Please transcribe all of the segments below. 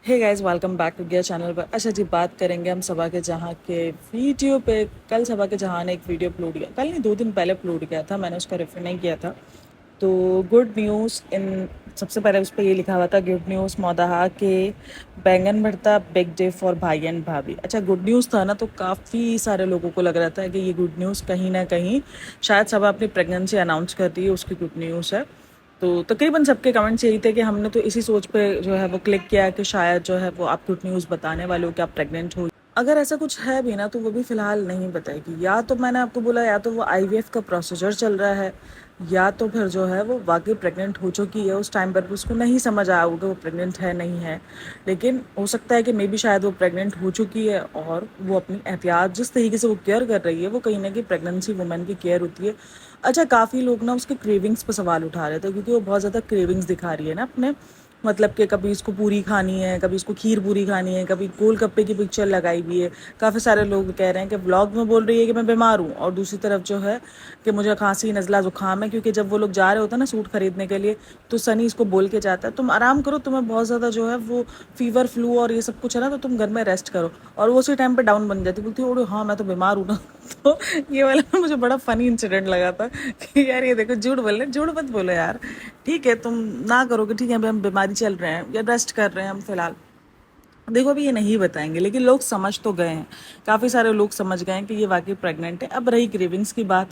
Hey guys, welcome back to gear channel पर। अच्छा जी, बात करेंगे हम सबा के जहाँ के वीडियो पे। कल सबा के जहाँ ने एक वीडियो अपलोड किया, कल नहीं 2 दिन पहले अपलोड किया था, मैंने उसका रेफर नहीं किया था। तो गुड न्यूज़ इन सबसे पहले उस पर ये लिखा हुआ था, गुड न्यूज़ मौदहा के बैंगन भरता बिग डे फॉर भाई एंड भाभी। अच्छा, गुड न्यूज़ था ना, तो काफ़ी सारे लोगों को लग रहा था कि ये गुड न्यूज़ कहीं ना कहीं शायद सबा अपनी प्रेगनेंसी अनाउंस कर दी है, उसकी गुड न्यूज़ है। तो तकरीबन सबके कमेंट्स यही थे कि हमने तो इसी सोच पे जो है वो क्लिक किया कि शायद जो है वो आप गुड न्यूज़ बताने वाले हो कि आप प्रेग्नेंट हो। अगर ऐसा कुछ है भी ना, तो वो भी फ़िलहाल नहीं बताएगी। या तो मैंने आपको बोला, या तो वो आईवीएफ का प्रोसीजर चल रहा है, या तो फिर जो है वो वाकई प्रेग्नेंट हो चुकी है। उस टाइम पर भी उसको नहीं समझ आया होगा वो प्रेग्नेंट है नहीं है, लेकिन हो सकता है कि मे बी शायद वो प्रेग्नेंट हो चुकी है और वो अपनी एहतियात जिस तरीके से वो केयर कर रही है, वो कहीं ना कहीं प्रेगनेंसी वुमेन की केयर होती है। अच्छा, काफ़ी लोग ना उसके क्रेविंग्स पर सवाल उठा रहे थे, क्योंकि वो बहुत ज़्यादा क्रेविंग्स दिखा रही है ना अपने, मतलब कि कभी इसको पूरी खानी है, कभी इसको खीर पूरी खानी है, कभी गोलगप्पे की पिक्चर लगाई हुई है। काफ़ी सारे लोग कह रहे हैं कि व्लॉग में बोल रही है कि मैं बीमार हूँ, और दूसरी तरफ जो है कि मुझे खांसी नज़ला ज़ुकाम है। क्योंकि जब वो लोग जा रहे होते हैं ना सूट खरीदने के लिए, तो सनी इसको बोल के जाता है, तुम आराम करो, तुम्हें बहुत ज़्यादा जो है वो फीवर फ्लू और ये सब कुछ है ना, तो तुम घर में रेस्ट करो। और वो उसी टाइम पे डाउन बन जाती, बोलती है हाँ मैं तो बीमार हूँ ना। तो ये वाला ना मुझे बड़ा फनी इंसिडेंट लगा था कि यार ये देखो, झूठ बोल रहे, झूठ मत बोलो यार। ठीक है, तुम ना करोगे, ठीक है, अभी हम बीमारी चल रहे हैं या रेस्ट कर रहे हैं हम फिलहाल। देखो, अभी ये नहीं बताएंगे, लेकिन लोग समझ तो गए हैं। काफ़ी सारे लोग समझ गए हैं कि ये वाकई प्रेग्नेंट है। अब रही क्रेविंग्स की बात,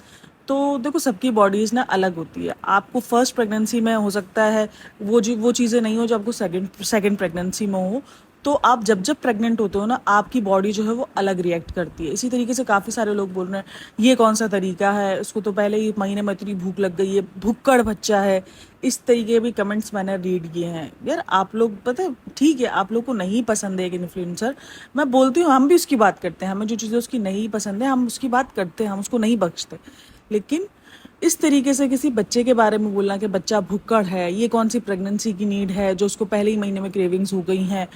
तो देखो सबकी बॉडीज़ ना अलग होती है। आपको फर्स्ट प्रेगनेंसी में हो सकता है वो चीज़ें नहीं हो जो आपको सेकंड सेकंड प्रेगनेंसी में हो। तो आप जब जब प्रेग्नेंट होते हो ना, आपकी बॉडी जो है वो अलग रिएक्ट करती है। इसी तरीके से काफ़ी सारे लोग बोल रहे हैं ये कौन सा तरीका है, उसको तो पहले ही महीने में इतनी भूख लग गई है, भुक्कड़ बच्चा है। इस तरीके के भी कमेंट्स मैंने रीड किए हैं। यार आप लोग पता है, ठीक है, आप लोग को नहीं पसंद है एक इन्फ्लुएंसर, मैं बोलती हूँ, हम भी उसकी बात करते हैं, हमें जो चीज़ें उसकी नहीं पसंद है हम उसकी बात करते हैं, हम उसको नहीं बख्शते। लेकिन इस तरीके से किसी बच्चे के बारे में बोलना कि बच्चा भुक्कड़ है, ये कौन सी प्रेगनेंसी की नीड है जो उसको पहले ही महीने में क्रेविंग्स हो गई हैं।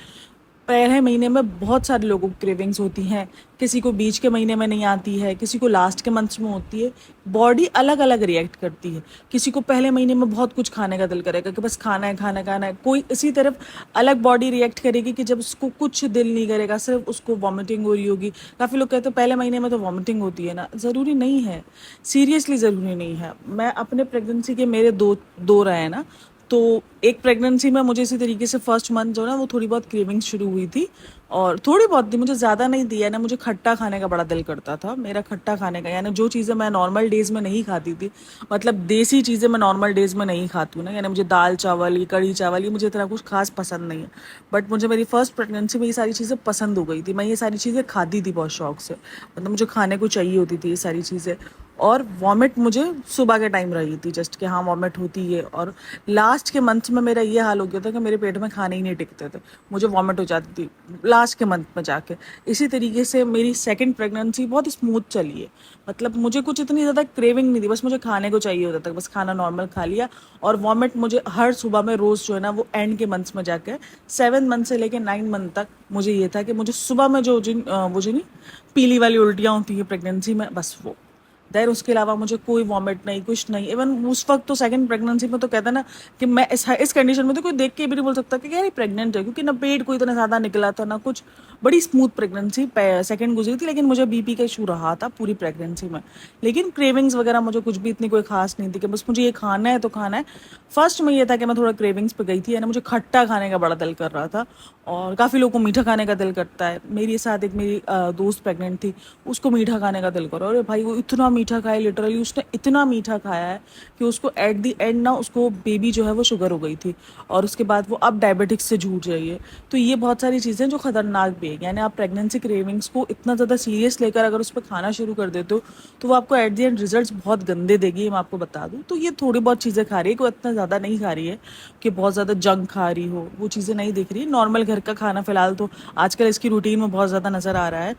पहले महीने में बहुत सारे लोगों को क्रेविंग्स होती हैं, किसी को बीच के महीने में नहीं आती है, किसी को लास्ट के मंथ्स में होती है। बॉडी अलग अलग रिएक्ट करती है। किसी को पहले महीने में बहुत कुछ खाने का दिल करेगा कि बस खाना है खाना खाना है, कोई इसी तरफ अलग बॉडी रिएक्ट करेगी कि जब उसको कुछ दिल नहीं करेगा, सिर्फ उसको वॉमिटिंग हो रही होगी। काफ़ी लोग कहते हैं पहले महीने में तो वॉमिटिंग होती है ना, ज़रूरी नहीं है, सीरियसली ज़रूरी नहीं है। मैं अपने प्रेगनेंसी के मेरे दो दो रहे हैं ना, तो एक प्रेगनेंसी में मुझे इसी तरीके से फर्स्ट मंथ जो ना वो थोड़ी बहुत क्रेविंग्स शुरू हुई थी, और थोड़ी बहुत थी, मुझे ज़्यादा नहीं दी है ना। मुझे खट्टा खाने का बड़ा दिल करता था, मेरा खट्टा खाने का, यानी जो चीज़ें मैं नॉर्मल डेज़ में नहीं खाती थी, मतलब देसी चीज़ें मैं नॉर्मल डेज़ में नहीं खाती हूँ ना, यानी मुझे दाल चावल, ये कढ़ी चावल, ये मुझे इतना कुछ खास पसंद नहीं है। बट मुझे मेरी फर्स्ट प्रेगनेंसी में ये सारी चीज़ें पसंद हो गई थी, मैं ये सारी चीज़ें खाती थी बहुत शौक से, मतलब मुझे खाने को चाहिए होती थी ये सारी चीज़ें। और वॉमिट मुझे सुबह के टाइम रही थी जस्ट कि हाँ वॉमिट होती है। और लास्ट के मंथ में मेरा ये हाल हो गया था कि मेरे पेट में खाने ही नहीं टिकते थे, मुझे वॉमिट हो जाती थी लास्ट के मंथ में जाके। इसी तरीके से मेरी सेकंड प्रेगनेंसी बहुत स्मूथ चली है, मतलब मुझे कुछ इतनी ज़्यादा क्रेविंग नहीं थी, बस मुझे खाने को चाहिए होता था, बस खाना नॉर्मल खा लिया। और वॉमिट मुझे हर सुबह में रोज़ जो है ना वो एंड के मंथ्स में जाके 7 मंथ से लेकर 9 मंथ तक मुझे ये था कि मुझे सुबह में वो जो नहीं पीली वाली उल्टियाँ होती है प्रेगनेंसी में, बस वो देर, उसके अलावा मुझे कोई वॉमिट नहीं, कुछ नहीं। इवन उस वक्त तो सेकंड प्रेगनेंसी में तो कहता ना कि मैं इस कंडीशन में तो कोई देख के भी नहीं बोल सकता कि यार ये प्रेग्नेंट है, क्योंकि ना पेट कोई इतना ज़्यादा निकला था ना कुछ। बड़ी स्मूथ प्रेगनेंसी सेकंड गुजरी थी, लेकिन मुझे बीपी का इशू रहा था पूरी प्रेगनेंसी में। लेकिन क्रेविंग्स वगैरह मुझे कुछ भी इतनी कोई खास नहीं थी कि बस मुझे ये खाना है तो खाना है। फर्स्ट में ये था कि मैं थोड़ा क्रेविंग्स पे गई थी, यानी मुझे खट्टा खाने का बड़ा दिल कर रहा था, और काफ़ी लोगों को मीठा खाने का दिल करता है। मेरे साथ एक मेरी दोस्त प्रेग्नेंट थी, उसको मीठा खाने का दिल करो, अरे भाई वो इतना मीठा खाया, लिटरली उसने इतना मीठा खाया है कि उसको एट दी एंड ना उसको बेबी जो है वो शुगर हो गई थी, और उसके बाद वो अब डायबिटिक्स से जूझ रही है। तो ये बहुत सारी चीज़ें जो खतरनाक भी है, यानी आप प्रेगनेंसी क्रेविंग्स को इतना ज़्यादा सीरियस लेकर अगर उस पर खाना शुरू कर देते हो, तो वो आपको एट दी एंड रिजल्ट बहुत गंदे देगी, मैं आपको बता दूँ। तो ये थोड़ी बहुत चीज़ें खा रही है, कोई इतना ज़्यादा नहीं खा रही है कि बहुत ज़्यादा जंक खा रही हो, वो चीज़ें नहीं दिख रही। नॉर्मल घर का खाना फिलहाल तो आजकल इसकी रूटीन में बहुत ज़्यादा नज़र आ रहा है,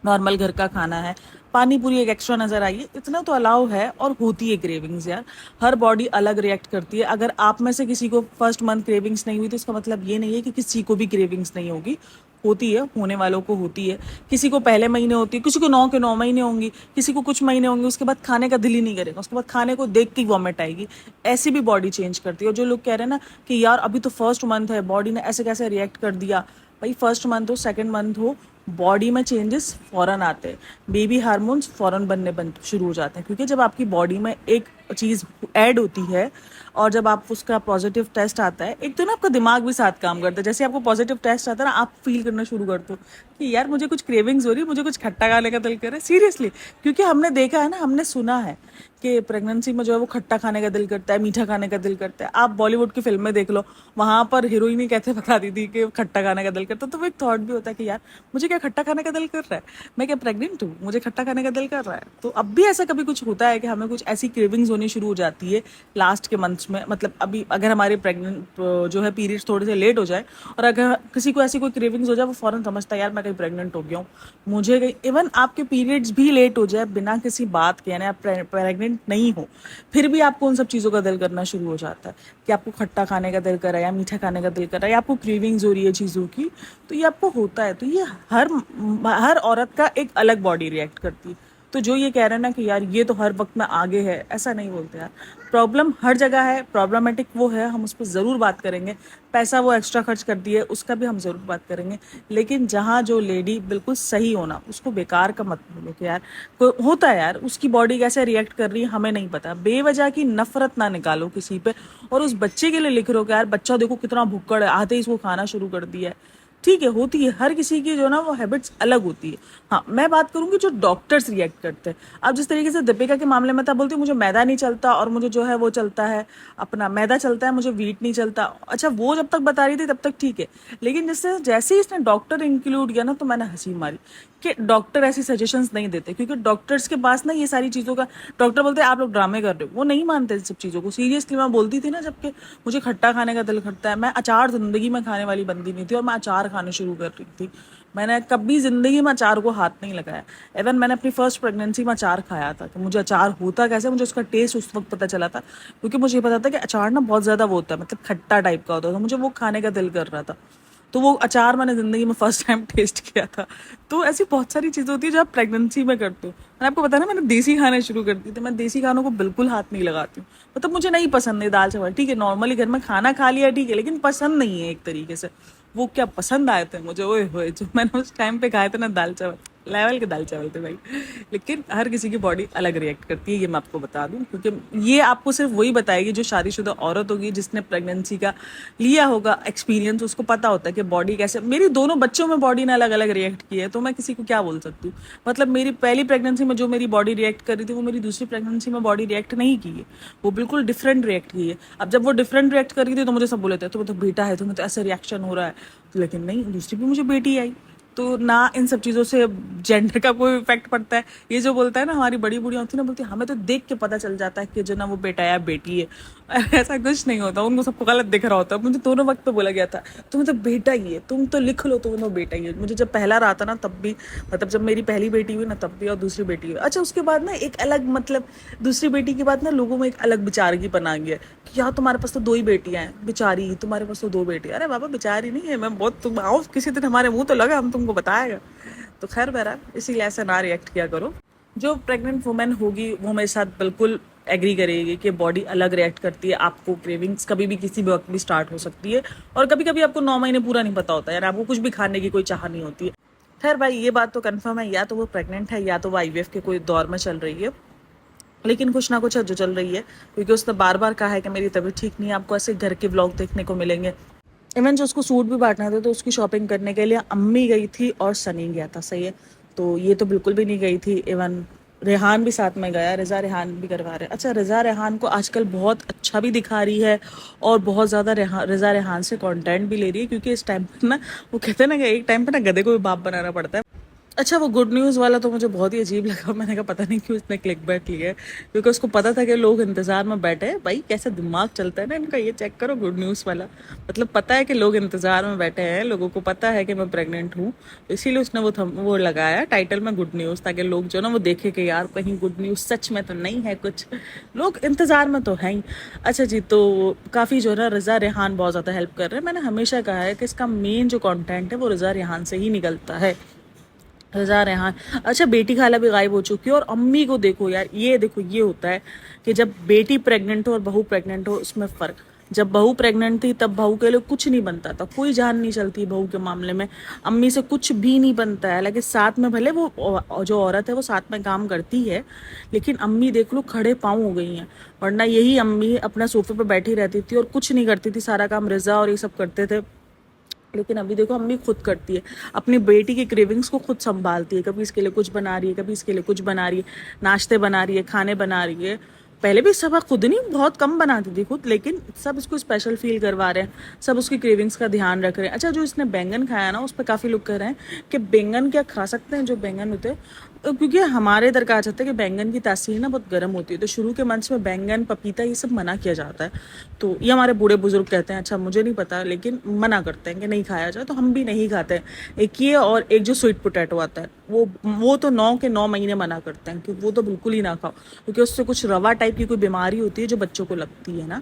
नॉर्मल घर का खाना है। पानी पूरी एक एक्स्ट्रा नज़र आई है, इतना तो अलाउ है। और होती है क्रेविंग्स यार, हर बॉडी अलग रिएक्ट करती है। अगर आप में से किसी को फर्स्ट मंथ क्रेविंग्स नहीं हुई, तो इसका मतलब ये नहीं है कि किसी को भी क्रेविंग्स नहीं होगी। होती है, होने वालों को होती है, किसी को पहले महीने होती है, किसी को 9 के 9 महीने होंगी, किसी को कुछ महीने होंगे, उसके बाद खाने का दिल ही नहीं करेगा, उसके बाद खाने को देख के वॉमिट आएगी। ऐसी भी बॉडी चेंज करती है। और जो लोग कह रहे हैं ना कि यार अभी तो फर्स्ट मंथ है, बॉडी ने ऐसे कैसे रिएक्ट कर दिया, भाई फर्स्ट मंथ हो सेकंड मंथ हो, बॉडी में चेंजेस फौरन आते हैं, बेबी हार्मोन्स फौरन बन शुरू हो जाते हैं, क्योंकि जब आपकी बॉडी में एक चीज़ ऐड होती है और जब आप उसका पॉजिटिव टेस्ट आता है, एक तो ना आपका दिमाग भी साथ काम करता है। जैसे आपको पॉजिटिव टेस्ट आता है ना, आप फील करना शुरू करते हो कि यार मुझे कुछ क्रेविंग्स हो रही है, मुझे कुछ खट्टा खाने का दिल कर रहा है, सीरियसली। क्योंकि हमने देखा है ना, हमने सुना है कि प्रेगनेंसी में जो है वो खट्टा खाने का दिल करता है, मीठा खाने का दिल करता है। आप बॉलीवुड की फिल्में देख लो, वहाँ पर हीरोइन ही कहते बताती थी कि खट्टा खाने का दिल करता है। तो वो एक थॉट भी होता है कि यार मुझे क्या खट्टा खाने का दिल कर रहा है, मैं क्या प्रेग्नेंट हूँ, मुझे खट्टा खाने का दिल कर रहा है। तो अब भी ऐसा कभी कुछ होता है कि हमें कुछ ऐसी क्रेविंग्स होनी शुरू हो जाती है लास्ट के मंथ्स में, मतलब अभी अगर हमारे प्रेग्नेंट जो है पीरियड्स थोड़े से लेट हो जाए और अगर किसी को ऐसी कोई क्रेविंग्स हो जाए, वो फौरन समझता है यार मैं कहीं प्रेग्नेंट हो गया हूँ, मुझे कहीं, इवन आपके पीरियड्स भी लेट हो जाए बिना किसी बात के, यानी आप प्रेग्नेंट नहीं हो, फिर भी आपको उन सब चीज़ों का दिल करना शुरू हो जाता है कि आपको खट्टा खाने का दिल कर रहा है या मीठा खाने का दिल कर रहा है या आपको क्रेविंग्स हो रही है चीज़ों की, तो ये आपको होता है। तो ये हर औरत का एक अलग बॉडी रिएक्ट करती है। तो जो ये कह रहे हैं ना कि यार ये तो हर वक्त में आगे है, ऐसा नहीं बोलते यार। प्रॉब्लम हर जगह है, प्रॉब्लमेटिक वो है, हम उस पर ज़रूर बात करेंगे। पैसा वो एक्स्ट्रा खर्च कर दिए, उसका भी हम ज़रूर बात करेंगे। लेकिन जहाँ जो लेडी बिल्कुल सही होना, उसको बेकार का मत बोलो कि यार होता है यार, उसकी बॉडी कैसे रिएक्ट कर रही है हमें नहीं पता। बेवजह की नफरत ना निकालो किसी पे, और उस बच्चे के लिए लिख रहे हो कि यार बच्चा देखो कितना भुक्कड़ है, आते ही इसको खाना शुरू कर दिया है। ठीक है, होती है, हर किसी की जो ना वो हैबिट्स अलग होती है। हाँ, मैं बात करूंगी जो डॉक्टर्स रिएक्ट करते हैं। अब जिस तरीके से दीपिका के मामले में था, बोलती मुझे मैदा नहीं चलता और मुझे जो है वो चलता है, अपना मैदा चलता है, मुझे वीट नहीं चलता। अच्छा, वो जब तक बता रही थी तब तक ठीक है, लेकिन जैसे ही इसने डॉक्टर इंक्लूड किया ना, तो मैंने हंसी मारी कि डॉक्टर ऐसी सजेशंस नहीं देते, क्योंकि डॉक्टर्स के पास ना ये सारी चीज़ों का, डॉक्टर बोलते हैं आप लोग ड्रामे कर रहे हो, वो नहीं मानते इन सब चीज़ों को। सीरियसली मैं बोलती थी ना, जबकि मुझे खट्टा खाने का दिल करता है, मैं अचार ज़िंदगी में खाने वाली बंदी नहीं थी और मैं अचार खाने शुरू कर रही थी। मैंने कभी ज़िंदगी में अचार को हाथ नहीं लगाया। इवन मैंने अपनी फर्स्ट प्रेगनेंसी में अचार खाया था, कि मुझे अचार होता कैसे, मुझे उसका टेस्ट उस वक्त पता चला था, क्योंकि मुझे पता था कि अचार ना बहुत ज़्यादा वो होता है, मतलब खट्टा टाइप का होता है, तो मुझे वो खाने का दिल कर रहा था। तो वो अचार मैंने ज़िंदगी में फर्स्ट टाइम टेस्ट किया था। तो ऐसी बहुत सारी चीज़ें होती है जो आप प्रेगनेंसी में करते हो। मैंने आपको बताया ना, मैंने देसी खाने शुरू कर दिए थे, मैं देसी खानों को बिल्कुल हाथ नहीं लगाती हूँ। मतलब मुझे नहीं पसंद है दाल चावल, ठीक है, नॉर्मली घर में खाना खा लिया ठीक है, लेकिन पसंद नहीं है एक तरीके से। वो क्या पसंद आए थे मुझे, ओए होए, जो मैंने उस टाइम पे खाए थे ना दाल चावल, लेवल के दाल चावल थे भाई। लेकिन हर किसी की बॉडी अलग रिएक्ट करती है, ये मैं आपको बता दूं, क्योंकि ये आपको सिर्फ वही बताएगी जो शादीशुदा औरत होगी, जिसने प्रेगनेंसी का लिया होगा एक्सपीरियंस, उसको पता होता है कि बॉडी कैसे। मेरी दोनों बच्चों में बॉडी ने अलग अलग रिएक्ट की है, तो मैं किसी को क्या बोल सकती हूँ। मतलब मेरी पहली प्रेगनेंसी में जो मेरी बॉडी रिएक्ट कर रही थी, वो मेरी दूसरी प्रेगनेंसी में बॉडी रिएक्ट नहीं की है, वो बिल्कुल डिफरेंट रिएक्ट की है। अब जब वो डिफरेंट रिएक्ट कर रही थी तो मुझे सब बोले थे तुम्हें तो बेटा है, तुम्हें तो ऐसा रिएक्शन हो रहा है, लेकिन नहीं, दूसरी भी मुझे बेटी आई। तो ना इन सब चीज़ों से जेंडर का कोई इफेक्ट पड़ता है। ये जो बोलता है ना, हमारी बड़ी बुढ़िया होती है ना, बोलती है हमें तो देख के पता चल जाता है कि जो ना वो बेटा है या बेटी है। ऐसा कुछ नहीं होता, उनको सबको गलत दिख रहा होता है। मुझे दोनों वक्त पे बोला गया था तुम्हें तो बेटा ही है, तुम तो लिख लो तुम्हें तो बेटा ही है। मुझे जब पहला रहा था ना तब भी, मतलब जब मेरी पहली बेटी हुई ना तब भी, और दूसरी बेटी हुई। अच्छा, उसके बाद ना एक अलग, मतलब दूसरी बेटी के बाद ना लोगों में एक अलग बेचारगी बना गया कि यार तुम्हारे पास तो 2 ही बेटियां हैं, बेचारी तुम्हारे पास तो 2 बेटी। अरे बाबा, बेचारी नहीं है मैं बहुत, तुम आओ किसी दिन हमारे मुंह तो लगा, हम तुमको बताएगा। तो खैर बहरहाल, इसीलिए ऐसा ना रिएक्ट किया करो। जो प्रेग्नेंट वुमेन होगी वो मेरे साथ बिल्कुल एग्री करेगी कि बॉडी अलग रिएक्ट करती है। आपको क्रेविंग्स कभी भी किसी भी वक्त भी स्टार्ट हो सकती है, और कभी कभी आपको 9 महीने पूरा नहीं पता होता है, यार आपको कुछ भी खाने की कोई चाह नहीं होती है। खैर भाई, ये बात तो कंफर्म है, या तो वो प्रेग्नेंट है या तो वो आईवीएफ के कोई दौर में चल रही है। लेकिन कुछ ना कुछ है जो चल रही है, क्योंकि उसने बार बार कहा है कि मेरी तबीयत ठीक नहीं है। आपको ऐसे घर के व्लॉग देखने को मिलेंगे। इवन जो उसको सूट भी बांटना था, तो उसकी शॉपिंग करने के लिए अम्मी गई थी और सनी गया था, सही है। तो ये तो बिल्कुल भी नहीं गई थी। इवन रेहान भी साथ में गया, रिजा रेहान भी करवा रहे। अच्छा, रिजा रेहान को आजकल बहुत अच्छा भी दिखा रही है और बहुत ज़्यादा रिजा रेहान से कंटेंट भी ले रही है, क्योंकि इस टाइम पर ना वो कहते हैं ना कि एक टाइम पर ना गधे को भी बाप बनाना पड़ता है। अच्छा, वो गुड न्यूज़ वाला तो मुझे बहुत ही अजीब लगा। मैंने कहा पता नहीं क्यों इसने क्लिक बैट लिया है, क्योंकि उसको पता था कि लोग इंतज़ार में बैठे हैं। भाई कैसा दिमाग चलता है ना इनका, ये चेक करो गुड न्यूज़ वाला। मतलब पता है कि लोग इंतज़ार में बैठे हैं, लोगों को पता है कि मैं प्रेग्नेंट हूँ, तो इसीलिए उसने वो लगाया टाइटल में गुड न्यूज़, ताकि लोग जो ना वो देखे कि यार कहीं गुड न्यूज़ सच में तो नहीं है, कुछ लोग इंतज़ार में तो हैं ही। अच्छा जी, तो काफ़ी जो है ना रज़ा रेहान बहुत ज़्यादा हेल्प कर रहे हैं। मैंने हमेशा कहा है कि इसका मेन जो कंटेंट है वो रज़ा रेहान से ही निकलता है। रज़ा रेहान। अच्छा, बेटी खाला भी गायब हो चुकी है, और अम्मी को देखो यार, ये देखो ये होता है कि जब बेटी प्रेग्नेंट हो और बहू प्रेग्नेंट हो उसमें फ़र्क। जब बहू प्रेग्नेंट थी तब बहू के लिए कुछ नहीं बनता था, कोई जान नहीं चलती बहू के मामले में, अम्मी से कुछ भी नहीं बनता है। लेकिन साथ में भले वो जो औरत है वो साथ में काम करती है, लेकिन अम्मी देख लो खड़े पाँव हो गई हैं। वरना यही अम्मी अपना सोफे पर बैठी रहती थी और कुछ नहीं करती थी, सारा काम रज़ा और ये सब करते थे। लेकिन अभी देखो अम्मी खुद करती है, अपनी बेटी की क्रेविंग्स को खुद संभालती है, कभी इसके लिए कुछ बना रही है, कभी इसके लिए कुछ बना रही है, नाश्ते बना रही है, खाने बना रही है। पहले भी सब खुद नहीं, बहुत कम बनाती थी खुद, लेकिन सब इसको स्पेशल फील करवा रहे हैं, सब उसकी क्रेविंग्स का ध्यान रख रहे हैं। अच्छा, जो इसने बैंगन खाया ना, उस पर काफ़ी लोग कह रहे हैं कि बैंगन क्या खा सकते हैं, जो बैंगन होते हैं, क्योंकि हमारे इधर कहा जाता है कि बैंगन की तासीर ना बहुत गर्म होती है, तो शुरू के मंथ्स में बैंगन पपीता ये सब मना किया जाता है। तो ये हमारे बूढ़े बुजुर्ग कहते हैं, अच्छा मुझे नहीं पता, लेकिन मना करते हैं कि नहीं खाया जाए, तो हम भी नहीं खाते हैं। एक ये, और एक जो स्वीट पोटैटो आता है वो तो 9 के 9 महीने मना करते हैं कि वो तो बिल्कुल ही ना खाओ, क्योंकि उससे कुछ रवा टाइप की कोई बीमारी होती है जो बच्चों को लगती है ना।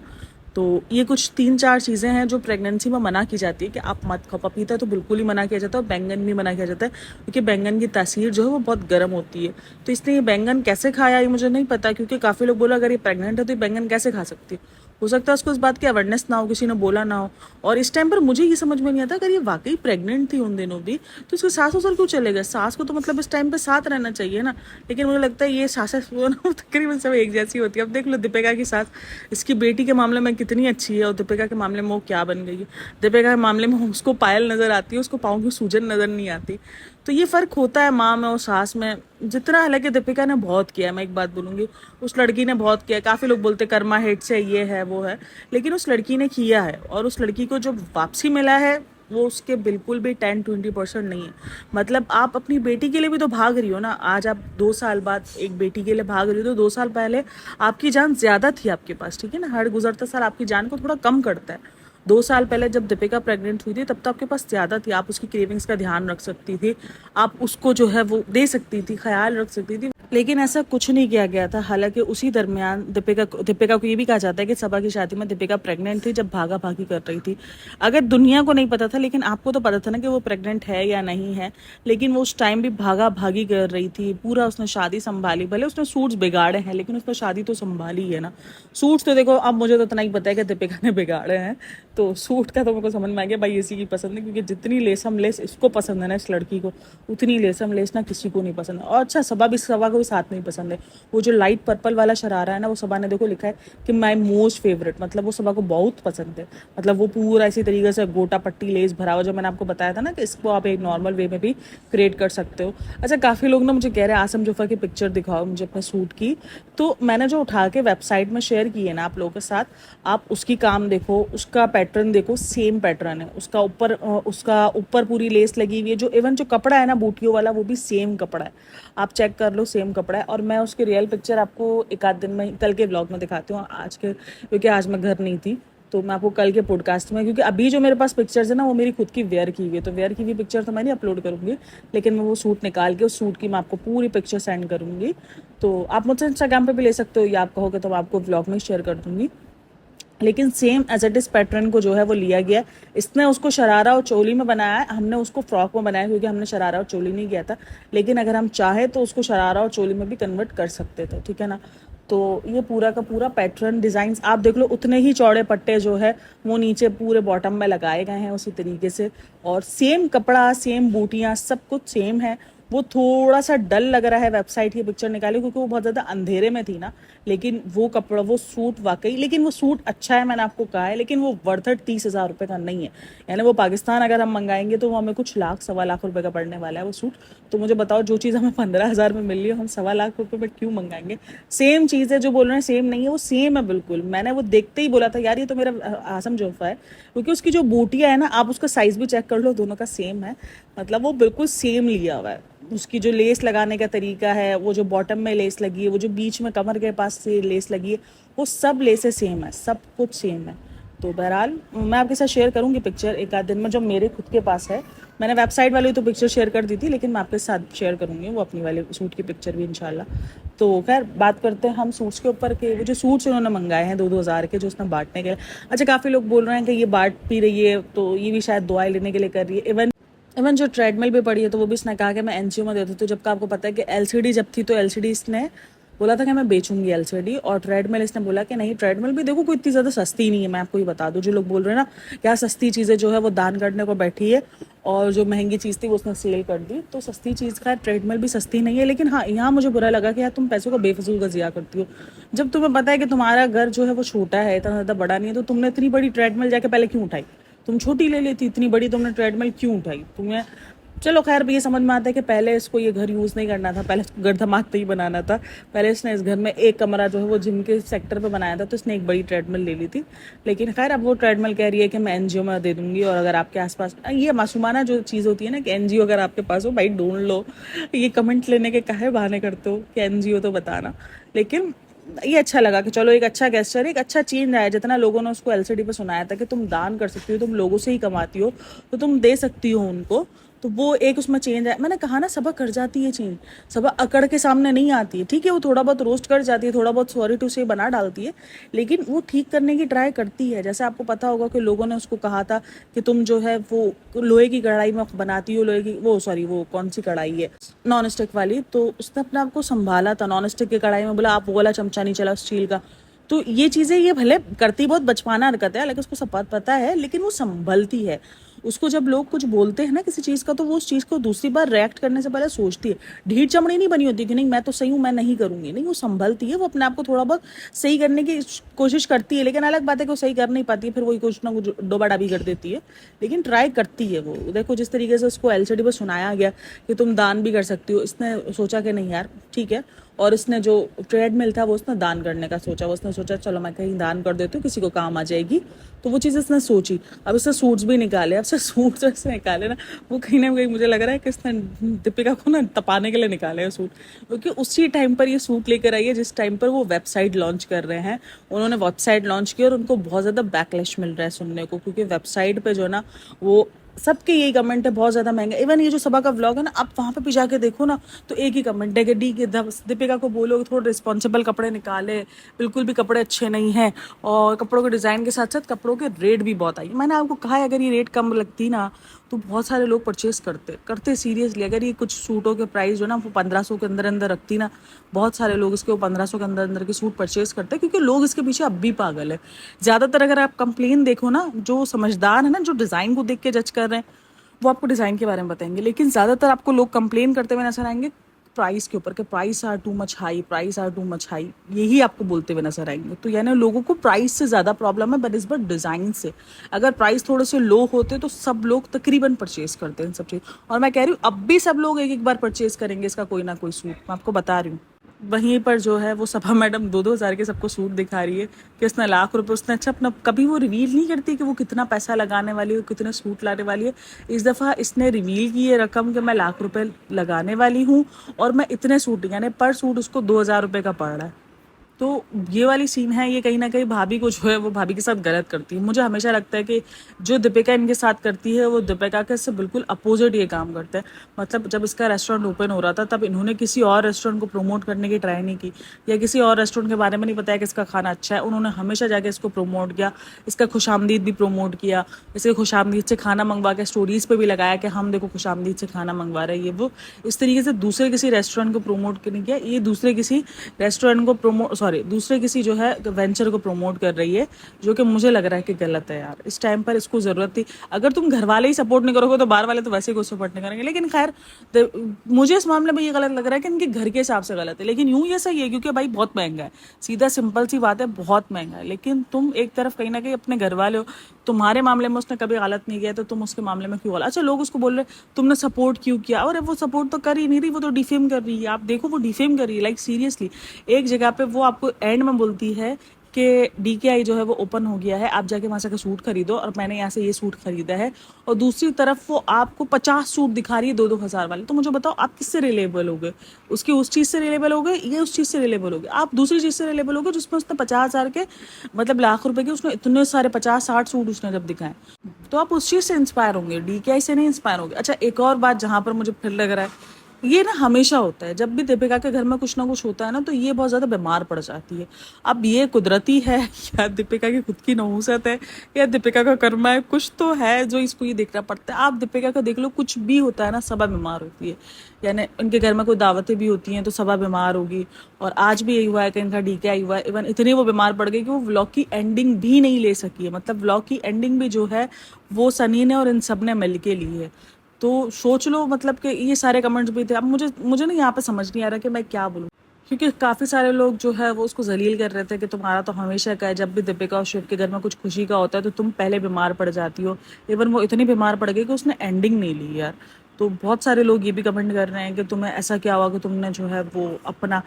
तो ये कुछ 3-4 चीज़ें हैं जो प्रेगनेंसी में मना की जाती है कि आप मत खाओ। पपीता तो बिल्कुल ही मना किया जाता है, और बैंगन भी मना किया जाता है, क्योंकि बैंगन की तासीर जो है वो बहुत गर्म होती है। तो इसलिए ये बैंगन कैसे खाया ये मुझे नहीं पता, क्योंकि काफ़ी लोग बोला अगर ये प्रेग्नेंट है तो ये बैंगन कैसे खा सकती है। हो सकता है उसको इस बात की अवेयरनेस ना हो, किसी ने बोला ना हो। और इस टाइम पर मुझे ये समझ में नहीं आता, अगर ये वाकई प्रेग्नेंट थी उन दिनों भी, तो इसके सास ससुर क्यों चले गए? सास को तो मतलब इस टाइम पे साथ रहना चाहिए ना। लेकिन मुझे लगता है ये सास जो ना तकरीबन सब एक जैसी होती है। अब देख लो दीपिका की सास इसकी बेटी के मामले में कितनी अच्छी है, और दीपिका के मामले में वो क्या बन गई है। दीपिका के मामले में उसको पायल नजर आती है, उसको पाँव की सूजन नजर नहीं आती। तो ये फ़र्क होता है माँ में और सास में जितना। हालांकि दीपिका ने बहुत किया है, मैं एक बात बोलूँगी, उस लड़की ने बहुत किया है। काफ़ी लोग बोलते कर्मा हेट से ये है वो है, लेकिन उस लड़की ने किया है, और उस लड़की को जो वापसी मिला है वो उसके बिल्कुल भी 10-20% नहीं है। मतलब आप अपनी बेटी के लिए भी तो भाग रही हो ना। आज आप 2 साल बाद एक बेटी के लिए भाग रही हो, तो 2 साल पहले आपकी जान ज़्यादा थी आपके पास, ठीक है ना। हर गुजरता साल आपकी जान को थोड़ा कम करता है। 2 साल पहले जब दीपिका प्रेग्नेंट हुई थी तब तो आपके पास ज़्यादा थी, आप उसकी क्रेविंग्स का ध्यान रख सकती थी, आप उसको जो है वो दे सकती थी, ख्याल रख सकती थी। लेकिन ऐसा कुछ नहीं किया गया था। हालांकि उसी दरमियान दीपिका को ये भी कहा जाता है कि सबा की शादी में दीपिका प्रेग्नेंट थी जब भागा भागी कर रही थी। अगर दुनिया को नहीं पता था, लेकिन आपको तो पता था ना कि वो प्रेग्नेंट है या नहीं है। लेकिन वो उस टाइम भी भागा भागी कर रही थी, पूरा उसने शादी संभाली। भले उसने सूट्स बिगाड़े हैं, लेकिन उसने शादी तो संभाली है ना। सूट्स तो देखो, अब मुझे तो इतना ही पता है कि दीपिका ने बिगाड़े हैं, तो सूट का तो मेरे को समझ में आ गया भाई इसी की पसंद है, क्योंकि जितनी लेसम लेस इसको पसंद है ना इस लड़की को, उतनी लेसम लेस ना किसी को नहीं पसंद है। और अच्छा, सबा को भी साथ नहीं पसंद है। वो जो लाइट पर्पल वाला शरारा है ना, वो सबा ने देखो लिखा है कि माई मोस्ट फेवरेट, मतलब वो सबा को बहुत पसंद है। मतलब वो पूरा इसी तरीके से गोटा पट्टी लेस भरा हुआ, जो मैंने आपको बताया था ना कि इसको आप एक नॉर्मल वे में भी क्रिएट कर सकते हो। अच्छा, काफ़ी लोग ना मुझे कह रहे हैं आसम जोफा की पिक्चर दिखाओ मुझे अपने सूट की, तो मैंने जो उठा के वेबसाइट में शेयर की है ना आप लोगों के साथ, आप उसकी काम देखो, उसका पैटर्न देखो, सेम पैटर्न है उसका ऊपर पूरी लेस लगी हुई है। जो इवन जो कपड़ा है ना बूटियों वाला, वो भी सेम कपड़ा है, आप चेक कर लो, सेम कपड़ा है। और मैं उसकी रियल पिक्चर आपको एक आध दिन में, कल के ब्लॉग में दिखाती हूँ, आज के, क्योंकि आज मैं घर नहीं थी, तो मैं आपको कल के पॉडकास्ट में, क्योंकि अभी जो मेरे पास पिक्चर्स है ना वो मेरी खुद की वेयर की हुई है, तो वेयर की हुई पिक्चर तो मैं नहीं अपलोड करूँगी, लेकिन मैं वो सूट निकाल के उस सूट की मैं आपको पूरी पिक्चर सेंड करूँगी। तो आप मुझसे इंस्टाग्राम पे भी ले सकते हो, या आप कहोगे तो मैं आपको ब्लॉग में शेयर कर दूँगी। लेकिन same as it is pattern को जो है वो लिया गया। इसने उसको शरारा और चोली में बनाया है, हमने उसको फ्रॉक में बनाया, क्योंकि हमने शरारा और चोली नहीं किया था। लेकिन अगर हम चाहे तो उसको शरारा और चोली में भी कन्वर्ट कर सकते थे, ठीक है ना। तो ये पूरा का पूरा पैटर्न डिज़ाइंस आप देख लो, उतने ही चौड़े पट्टे जो है वो नीचे पूरे बॉटम में लगाए गए हैं उसी तरीके से, और सेम कपड़ा, सेम बूटियाँ, सब कुछ सेम है। वो थोड़ा सा डल लग रहा है वेबसाइट की पिक्चर निकाली, क्योंकि वो बहुत ज़्यादा अंधेरे में थी ना। लेकिन वो कपड़ा, वो सूट वाकई, लेकिन वो सूट अच्छा है, मैंने आपको कहा है, लेकिन वो वर्थ इट 30,000 रुपये का नहीं है। यानी वो पाकिस्तान अगर हम मंगाएंगे तो वो हमें कुछ लाख 1.25 लाख रुपये का पड़ने वाला है वो सूट। तो मुझे बताओ, जो चीज़ हमें 15,000 में मिल रही है, हम 1.25 लाख रुपये में क्यों मंगाएंगे? सेम चीज़ है, जो बोल रहे हैं सेम नहीं है, वो सेम है बिल्कुल। मैंने वो देखते ही बोला था यार ये तो मेरा आसम जोफा है, क्योंकि उसकी जो बूटियाँ है ना, आप उसका साइज़ भी चेक कर लो, दोनों का सेम है। मतलब वो बिल्कुल सेम लिया हुआ है। उसकी जो लेस लगाने का तरीका है, वो जो बॉटम में लेस लगी है, वो जो बीच में कमर के पास से लेस लगी है, वो सब लेसें सेम है, सब कुछ सेम है। तो बहरहाल मैं आपके साथ शेयर करूँगी पिक्चर एक आध दिन में जो मेरे खुद के पास है। मैंने वेबसाइट वाली तो पिक्चर शेयर कर दी थी, लेकिन मैं आपके साथ शेयर करूँगी वो अपनी वाले सूट की पिक्चर भी इंशाल्लाह। तो खैर बात करते हैं हम सूट्स के ऊपर के, वो जो सूट्स उन्होंने मंगाए हैं 2-2 हज़ार के, जो उसने बांटने के लिए। अच्छा, काफ़ी लोग बोल रहे हैं कि ये बांट भी रही है, तो ये भी शायद दुआएं लेने के लिए कर रही है। इवन जो ट्रेडमिल भी पड़ी है, तो वो भी इसने कहा कि मैं एनजीओ में दे दूँ। तो जबकि आपको पता है कि एलसीडी जब थी, तो एलसीडी इसने बोला था कि मैं बेचूंगी एलसीडी, और ट्रेडमिल इसने बोला कि नहीं, ट्रेडमिल भी देखो कोई इतनी ज़्यादा सस्ती नहीं है। मैं आपको ये बता दूं, जो लोग बोल रहे हैं ना क्या सस्ती चीज़ें जो है वो दान करने को बैठी है, और जो महंगी चीज़ थी वो उसने सेल कर दी। तो सस्ती चीज़ का ट्रेडमिल भी सस्ती नहीं है, लेकिन हाँ, यहाँ मुझे बुरा लगा कि यार तुम पैसों का बेफजूल का ज़िया करती हो। जब तुम्हें पता है कि तुम्हारा घर जो है वो छोटा है, इतना ज़्यादा बड़ा नहीं है, तो तुमने इतनी बड़ी ट्रेडमिल जाके पहले क्यों उठाई? तुम छोटी ले लेती, इतनी बड़ी तुमने ट्रेडमिल क्यों उठाई? तुम्हें चलो खैर ये समझ में आता है कि पहले इसको ये घर यूज़ नहीं करना था, पहले इसको घर धमाक नहीं बनाना था। पहले इसने इस घर में एक कमरा जो है वो जिम के सेक्टर पे बनाया था, तो इसने एक बड़ी ट्रेडमिल ले ली थी। लेकिन खैर अब वो ट्रेडमिल कह रही है कि मैं एनजीओ में दे दूंगी, और अगर आपके आसपास ये मासूमाना जो चीज़ होती है ना कि एनजीओ अगर आपके पास हो, भाई ढूंढ लो। ये कमेंट लेने के काहे बहाने करते हो कि एनजीओ तो बताना। लेकिन ये अच्छा लगा कि चलो एक अच्छा गेस्चर, एक अच्छा चेंज आया। जितना लोगों ने उसको एलसीडी पे सुनाया था कि तुम दान कर सकती हो, तुम लोगों से ही कमाती हो, तो तुम दे सकती हो उनको, तो वो एक उसमें चेंज है। मैंने कहा ना, सबा कर जाती है चेंज, सबा अकड़ के सामने नहीं आती है। ठीक है, वो थोड़ा बहुत रोस्ट कर जाती है, थोड़ा बहुत सॉरी टू से बना डालती है, लेकिन वो ठीक करने की ट्राई करती है। जैसे आपको पता होगा कि लोगों ने उसको कहा था कि तुम जो है वो लोहे की कढ़ाई में बनाती हो, लोहे की वो सॉरी वो कौन सी कढ़ाई है, नॉन स्टिक वाली, तो उसने अपने आप को संभाला था। नॉन स्टिक की कढ़ाई में बोला आप वो वाला चमचा नहीं चला स्टील का। तो ये चीज़ें, ये भले करती बहुत बचपना हरकत है, हालांकि उसको सब पता है, लेकिन वो संभलती है। उसको जब लोग कुछ बोलते हैं ना किसी चीज़ का, तो वो उस चीज़ को दूसरी बार रिएक्ट करने से पहले सोचती है। ढीठ चमड़ी नहीं बनी होती कि नहीं मैं तो सही हूँ, मैं नहीं करूँगी, नहीं, वो संभलती है। वो अपने आप को थोड़ा बहुत सही करने की कोशिश करती है, लेकिन अलग बात है कि वो सही कर नहीं पाती है, फिर वही कुछ ना कुछ डोबा डाबी कर देती है, लेकिन ट्राई करती है वो। देखो जिस तरीके से उसको एलसीडी पर सुनाया गया कि तुम दान भी कर सकती हो, इसने सोचा कि नहीं यार ठीक है, और इसने जो ट्रेडमिल था वो उसने दान करने का सोचा। उसने सोचा चलो मैं कहीं दान कर देती हूँ, किसी को काम आ जाएगी, तो वो चीज़ इसने सोची। अब इसने सूट्स भी निकाले। अब से सूट्स इसने निकाले ना, वो कहीं ना कहीं मुझे लग रहा है कि इसने दीपिका को ना तपाने के लिए निकाले हैं सूट, क्योंकि उसी टाइम पर ये सूट लेकर आई है जिस टाइम पर वो वेबसाइट लॉन्च कर रहे हैं। उन्होंने वेबसाइट लॉन्च की और उनको बहुत ज़्यादा बैकलैश मिल रहा है सुनने को, क्योंकि वेबसाइट पर जो है ना वो सबके यही कमेंट है, बहुत ज़्यादा महंगा। इवन ये जो सबा का व्लॉग है ना, आप वहाँ पे भी जाके देखो ना, तो एक ही कमेंट है कि दीपिका को बोलो थोड़े रिस्पॉन्सिबल कपड़े निकाले, बिल्कुल भी कपड़े अच्छे नहीं हैं, और कपड़ों के डिज़ाइन के साथ साथ कपड़ों के रेट भी बहुत आई। मैंने आपको कहा है अगर ये रेट कम लगती ना, तो बहुत सारे लोग परचेस करते सीरियसली। अगर ये कुछ सूटों के प्राइस जो ना वो 1500 के अंदर अंदर रखती ना, बहुत सारे लोग इसके वो 1500 के अंदर अंदर के सूट परचेस करते हैं, क्योंकि लोग इसके पीछे अब भी पागल है। ज़्यादातर अगर आप कंप्लेन देखो ना, जो समझदार है ना, जो डिज़ाइन को देख के जज कर रहे हैं, वो आपको डिज़ाइन के बारे में बताएंगे, लेकिन ज़्यादातर आपको लोग कंप्लेन करते हुए नजर आएंगे प्राइस के ऊपर, कि price are too much high, price are too much high, यही आपको बोलते हुए नजर आएंगे। तो यानी लोगों को प्राइस से ज़्यादा प्रॉब्लम है बनस्बत डिज़ाइन से। अगर प्राइस थोड़े से लो होते तो सब लोग तकरीबन परचेज करते हैं इन सब चीज़, और मैं कह रही हूँ अब भी सब लोग एक एक बार परचेज करेंगे इसका कोई ना कोई सूट, मैं आपको बता रही हूँ। वहीं पर जो है वो सभा मैडम 2-2 हज़ार के सबको सूट दिखा रही है कि उसने लाख रुपए, उसने अच्छा अपना कभी वो रिवील नहीं करती कि वो कितना पैसा लगाने वाली है, कितने सूट लाने वाली है। इस दफ़ा इसने रिवील की ये रकम कि मैं लाख रुपए लगाने वाली हूँ, और मैं इतने सूट, यानी पर सूट उसको 2,000 रुपये का पड़ रहा है। तो ये वाली सीन है, ये कहीं ना कहीं भाभी को जो है वो भाभी के साथ गलत करती है। मुझे हमेशा लगता है कि जो दीपिका इनके साथ करती है वो दीपिका के से बिल्कुल अपोजिट ये काम करते हैं। मतलब जब इसका रेस्टोरेंट ओपन हो रहा था, तब इन्होंने किसी और रेस्टोरेंट को प्रमोट करने की ट्राई नहीं की, या किसी और रेस्टोरेंट के बारे में नहीं बताया कि इसका खाना अच्छा है। उन्होंने हमेशा जाके इसको प्रमोट किया, इसका खुशामदीद भी प्रमोट किया, इसके खुशामदीद से खाना मंगवा के स्टोरीज़ पे भी लगाया कि हम देखो खुशामदीद से खाना मंगवा रहे हैं ये वो। इस तरीके से दूसरे किसी रेस्टोरेंट को प्रमोट नहीं किया, ये दूसरे किसी रेस्टोरेंट को दूसरे किसी जो है वेंचर को प्रमोट कर रही है, जो कि मुझे लग रहा है कि गलत है यार। इस टाइम पर इसको ज़रूरत थी। अगर तुम घर वाले ही सपोर्ट नहीं करोगे तो बाहर वाले तो वैसे ही कुछ सपोर्ट नहीं करेंगे। लेकिन खैर मुझे इस मामले में ये गलत लग रहा है कि इनके घर के हिसाब से गलत है, लेकिन यूं ये सही है क्योंकि भाई बहुत महंगा है, सीधा सिंपल सी बात है, बहुत महंगा है। लेकिन तुम एक तरफ कहीं ना कहीं अपने घर वाले हो, तुम्हारे मामले में उसने कभी गलत नहीं किया, तो तुम उसके मामले में क्यों बोला? अच्छा, लोग उसको बोल रहे तुमने सपोर्ट क्यों किया, और वो सपोर्ट तो कर ही नहीं रही, वो तो डिफेम कर रही है। आप देखो वो डिफेम कर रही है, लाइक सीरियसली। एक जगह पे वो आपको एंड में बोलती है DKI जो है वो ओपन हो गया है, आप जाके वहाँ से सूट खरीदो, और मैंने यहाँ से ये सूट खरीदा है। और दूसरी तरफ वो आपको 50 सूट दिखा रही है 2-2 हज़ार वाले। तो मुझे बताओ आप किससे रिलेबल होगे? उसकी उस चीज़ से रिलेबल होगे, ये उस चीज़ से रिलेबल होगे? आप दूसरी चीज़ से रिलेबल होगे जिसमें उसने 50,000 के, मतलब लाख रुपए के, उसने इतने सारे 50-60 सूट उसने जब दिखाए, तो आप उस चीज़ से इंस्पायर होंगे, DKI से नहीं इंस्पायर होंगे। अच्छा, एक और बात जहाँ पर मुझे फिर लग रहा है, ये ना हमेशा होता है, जब भी दीपिका के घर में कुछ ना कुछ होता है ना, तो ये बहुत ज़्यादा बीमार पड़ जाती है। अब ये कुदरती है या दीपिका की खुद की नहूसत है या दीपिका का कर्मा है, कुछ तो है जो इसको ये देखना पड़ता है। आप दीपिका का देख लो, कुछ भी होता है ना, सबा बीमार होती है। यानी उनके घर में कोई दावतें भी होती हैं तो सबा बीमार होगी, और आज भी यही हुआ है कि इनका DKI हुआ है। इवन इतनी वो बीमार पड़ गई कि वो व्लॉग की एंडिंग भी नहीं ले सकी है। मतलब व्लॉग की एंडिंग भी जो है वो सनी ने और इन सब ने मिल के ली है। तो सोच लो, मतलब कि ये सारे कमेंट्स भी थे। अब मुझे ना यहाँ पे समझ नहीं आ रहा कि मैं क्या बोलूँ, क्योंकि काफ़ी सारे लोग जो है वो उसको जलील कर रहे थे कि तुम्हारा तो हमेशा का है, जब भी दीपिका और शिव के घर में कुछ खुशी का होता है तो तुम पहले बीमार पड़ जाती हो। इवन वो इतनी बीमार पड़ गई कि उसने एंडिंग नहीं ली यार। तो बहुत सारे लोग ये भी कमेंट कर रहे हैं कि तुम्हें ऐसा क्या हुआ कि तुमने जो है वो अपना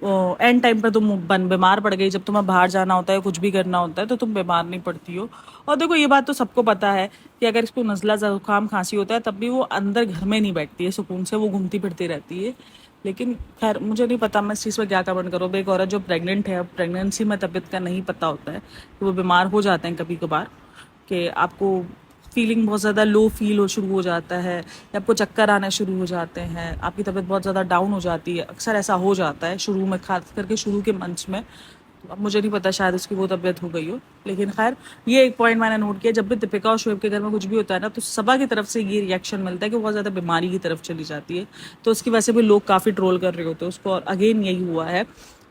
एंड टाइम पर तुम बीमार पड़ गई, जब तुम्हें बाहर जाना होता है, कुछ भी करना होता है तो तुम बीमार नहीं पड़ती हो। और देखो, ये बात तो सबको पता है कि अगर इसको नज़ला जुकाम खांसी होता है तब भी वो अंदर घर में नहीं बैठती है सुकून से, वो घूमती फिरती रहती है। लेकिन खैर मुझे नहीं पता मैं इस चीज़ पर क्या कमेंट करूँ। एक औरत जो प्रेग्नेंट है, प्रेगनेंसी में तबीयत का नहीं पता होता है कि वो बीमार हो जाते हैं कभी कभार, कि आपको फीलिंग बहुत ज़्यादा लो फील हो शुरू हो जाता है, या आपको चक्कर आने शुरू हो जाते हैं, आपकी तबीयत बहुत ज़्यादा डाउन हो जाती है। अक्सर ऐसा हो जाता है शुरू में, खास करके शुरू के मंथ्स में। तो अब मुझे नहीं पता, शायद उसकी वो तबीयत हो गई हो। लेकिन खैर, ये एक पॉइंट मैंने नोट किया, जब भी दीपिका और शोएब के घर में कुछ भी होता है ना, तो सबा की तरफ से ये रिएक्शन मिलता है कि बहुत ज़्यादा बीमारी की तरफ चली जाती है। तो उसकी वजह से भी लोग काफ़ी ट्रोल कर रहे होते हैं उसको, और अगेन यही हुआ है।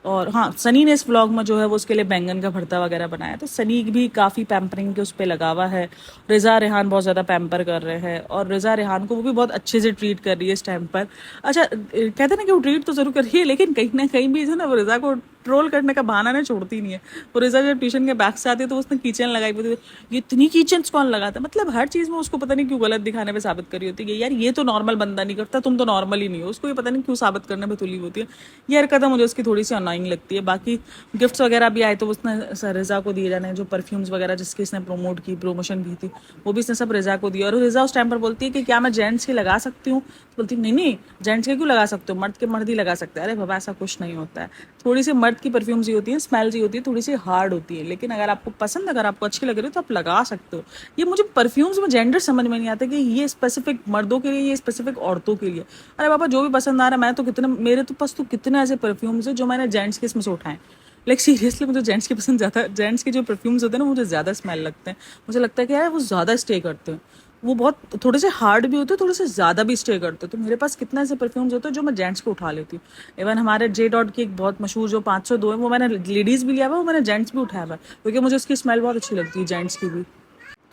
और हाँ, सनी ने इस व्लॉग में जो है वो उसके लिए बैंगन का भरता वगैरह बनाया, तो सनी भी काफ़ी पैम्परिंग के उस पर लगा हुआ है। रिजा रेहान बहुत ज़्यादा पैम्पर कर रहे हैं, और रिजा रेहान को वो भी बहुत अच्छे से ट्रीट कर रही है इस टाइम पर। अच्छा, कहते हैं ना कि वो ट्रीट तो ज़रूर कर रही है, लेकिन कहीं ना कहीं भी जो ना, वो रिजा को ट्रोल करने का बहाना ना छोड़ती नहीं है। वो रिजा जब ट्यूशन के बैग से आती है तो उसने किचन लगाई हुई थी, ये इतनी किचन्स कौन लगाता है? मतलब हर चीज़ में उसको पता नहीं क्यों गलत दिखाने पे साबित करी होती है, यार ये तो नॉर्मल बंदा नहीं करता, तुम तो नॉर्मल ही नहीं हो। उसको ये पता नहीं क्यों साबित करने पे तुली होती है। ये हरकत मुझे उसकी थोड़ी सी अनोइंग लगती है। बाकी गिफ्ट्स वगैरह भी आए तो उसने रिजा को दिए जाने, जो परफ्यूम्स वगैरह जिसकी इसने प्रमोशन की थी, वो भी इसने सब रिजा को दिया। और रिजा उस टाइम पर बोलती है कि क्या मैं जेंट्स की लगा सकती हूँ? तो बोलती नहीं नहीं, जेंट्स के क्यों लगा सकते हो, मर्द के मर्द ही लगा सकते हैं। अरे बाबा, ऐसा कुछ नहीं होता है। थोड़ी सी मर्द की परफ्यूम्स ही होती है, स्मेल्स ही होती है, थोड़ी सी हार्ड होती है, लेकिन अगर आपको पसंद, अगर आपको अच्छी लग रही है तो आप लगा सकते हो। ये मुझे परफ्यूम्स में जेंडर समझ में नहीं आता कि ये स्पेसिफिक मर्दों के लिए, ये स्पेसिफिक औरतों के लिए। अरे बाबा, जो भी पसंद आ रहा है, मैं तो कितने, मेरे तो पास तो कितने ऐसे परफ्यूम्स है जो मैंने जेंट्स के इसमें से उठाए। लाइक सीरियसली, मुझे जेंट्स की पसंद ज़्यादा, जेंट्स के जो परफ्यूम्स होते हैं ना, मुझे ज़्यादा स्मेल लगते हैं। मुझे लगता है कि यार वो ज़्यादा स्टे करते हैं, वो बहुत थोड़े से हार्ड भी होते हैं, थोड़े से ज़्यादा भी स्टे करते हैं। तो मेरे पास कितने ऐसे परफ्यूम्स होते हैं जो मैं जेंट्स को उठा लेती हूँ। इवन हमारे J.Dot की एक बहुत मशहूर जो 502 है, वो मैंने लेडीज़ भी लिया हुआ है, वो मैंने जेंट्स भी उठाया हुआ है, क्योंकि मुझे उसकी स्मेल बहुत अच्छी लगती है, जेंट्स की भी।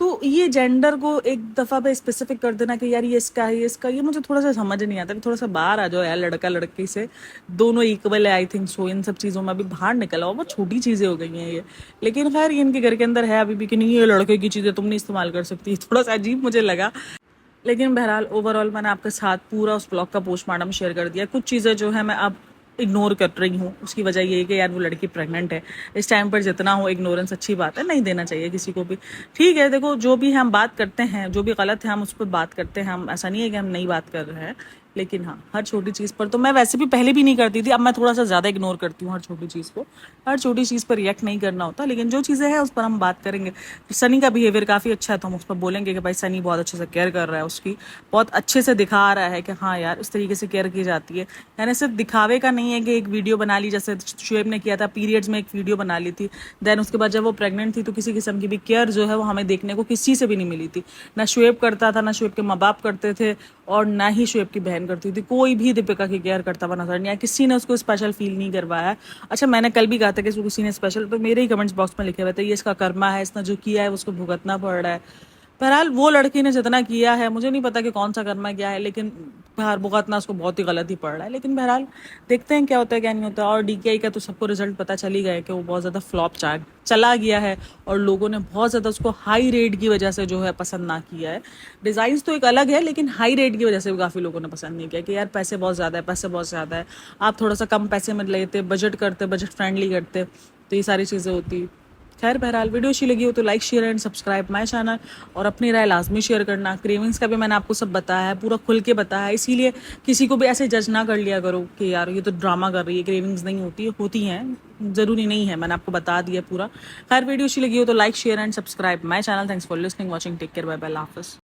तो ये जेंडर को एक दफ़ा पे स्पेसिफिक कर देना कि यार ये इसका है, ये इसका, ये मुझे थोड़ा सा समझ नहीं आता। थोड़ा सा बाहर आ जाओ यार, लड़का लड़की से दोनों इक्वल है। आई थिंक सो, इन सब चीज़ों में अभी बाहर निकल आओ, बहुत छोटी चीज़ें हो गई हैं ये। लेकिन खैर, ये इनके घर के अंदर है अभी भी कि नहीं, ये लड़के की चीज़ें तुम नहीं इस्तेमाल कर सकती। थोड़ा सा अजीब मुझे लगा। लेकिन बहरहाल, ओवरऑल मैंने आपके साथ पूरा उस ब्लॉग का पोस्टमार्टम शेयर कर दिया। कुछ चीज़ें जो है मैं अब इग्नोर कर रही हूँ, उसकी वजह ये है कि यार वो लड़की प्रेग्नेंट है। इस टाइम पर जितना हो इग्नोरेंस अच्छी बात है, नहीं देना चाहिए किसी को भी। ठीक है, देखो, जो भी हम बात करते हैं, जो भी गलत है हम उस पर बात करते हैं। हम, ऐसा नहीं है कि हम नहीं बात कर रहे हैं, लेकिन हाँ, हर छोटी चीज़ पर तो मैं वैसे भी पहले भी नहीं करती थी, अब मैं थोड़ा सा ज़्यादा इग्नोर करती हूँ हर छोटी चीज़ को। हर छोटी चीज़ पर रिएक्ट नहीं करना होता, लेकिन जो चीज़ें हैं उस पर हम बात करेंगे। सनी का बिहेवियर काफ़ी अच्छा है, तो हम उस पर बोलेंगे कि भाई सनी बहुत अच्छे से केयर कर रहा है उसकी, बहुत अच्छे से दिखा रहा है कि हाँ यार, इस तरीके से केयर की जाती है। यानी सिर्फ दिखावे का नहीं है कि एक वीडियो बना ली, जैसे शुएब ने किया था, पीरियड्स में एक वीडियो बना ली थी, देन उसके बाद जब वो प्रेग्नेंट थी तो किसी किस्म की भी केयर जो है वो हमें देखने को किसी से भी नहीं मिली थी। ना शुएब करता था, ना शुएब के माँ बाप करते थे, और ना ही शुएब की बहन करती थी। कोई भी दीपिका की केयर करता हुआ नजर नहीं आया, किसी ने उसको स्पेशल फील नहीं करवाया। अच्छा, मैंने कल भी कहा था कि उसको किसी ने स्पेशल, तो मेरे ही कमेंट्स बॉक्स में लिखे हुए थे ये इसका कर्मा है, इसने जो किया है उसको भुगतना पड़ रहा है। बहरहाल, वो लड़की ने जितना किया है, मुझे नहीं पता कि कौन सा कर्मा क्या है, लेकिन बाहर भुगतना उसको बहुत ही गलत ही पड़ रहा है। लेकिन बहरहाल, देखते हैं क्या होता है क्या नहीं होता। और DKI का तो सबको रिजल्ट पता चल ही गया है कि वो बहुत ज़्यादा फ्लॉप चला गया है, और लोगों ने बहुत ज़्यादा उसको हाई रेट की वजह से जो है पसंद ना किया है। डिज़ाइंस तो एक अलग है, लेकिन हाई रेट की वजह से भी काफ़ी लोगों ने पसंद नहीं किया कि यार पैसे बहुत ज़्यादा है, पैसे बहुत ज़्यादा है, आप थोड़ा सा कम पैसे में लेते, बजट करते, बजट फ्रेंडली करते, तो ये सारी चीज़ें होती। खैर बहरहाल वीडियो अच्छी लगी हो तो like share and subscribe my channel, और अपनी राय लाजमी शेयर करना। क्रेविंग्स का भी मैंने आपको सब बताया है, पूरा खुल के बताया है, इसीलिए किसी को भी ऐसे जज ना कर लिया करो कि यार ये तो ड्रामा कर रही है, क्रेविंग्स नहीं होती, होती हैं, ज़रूरी नहीं है, मैंने आपको बता दिया पूरा। खैर वीडियो अच्छी लगी हो तो like share and subscribe my channel. Thanks for listening watching, take care, bye bye, अल्लाह हाफिज़।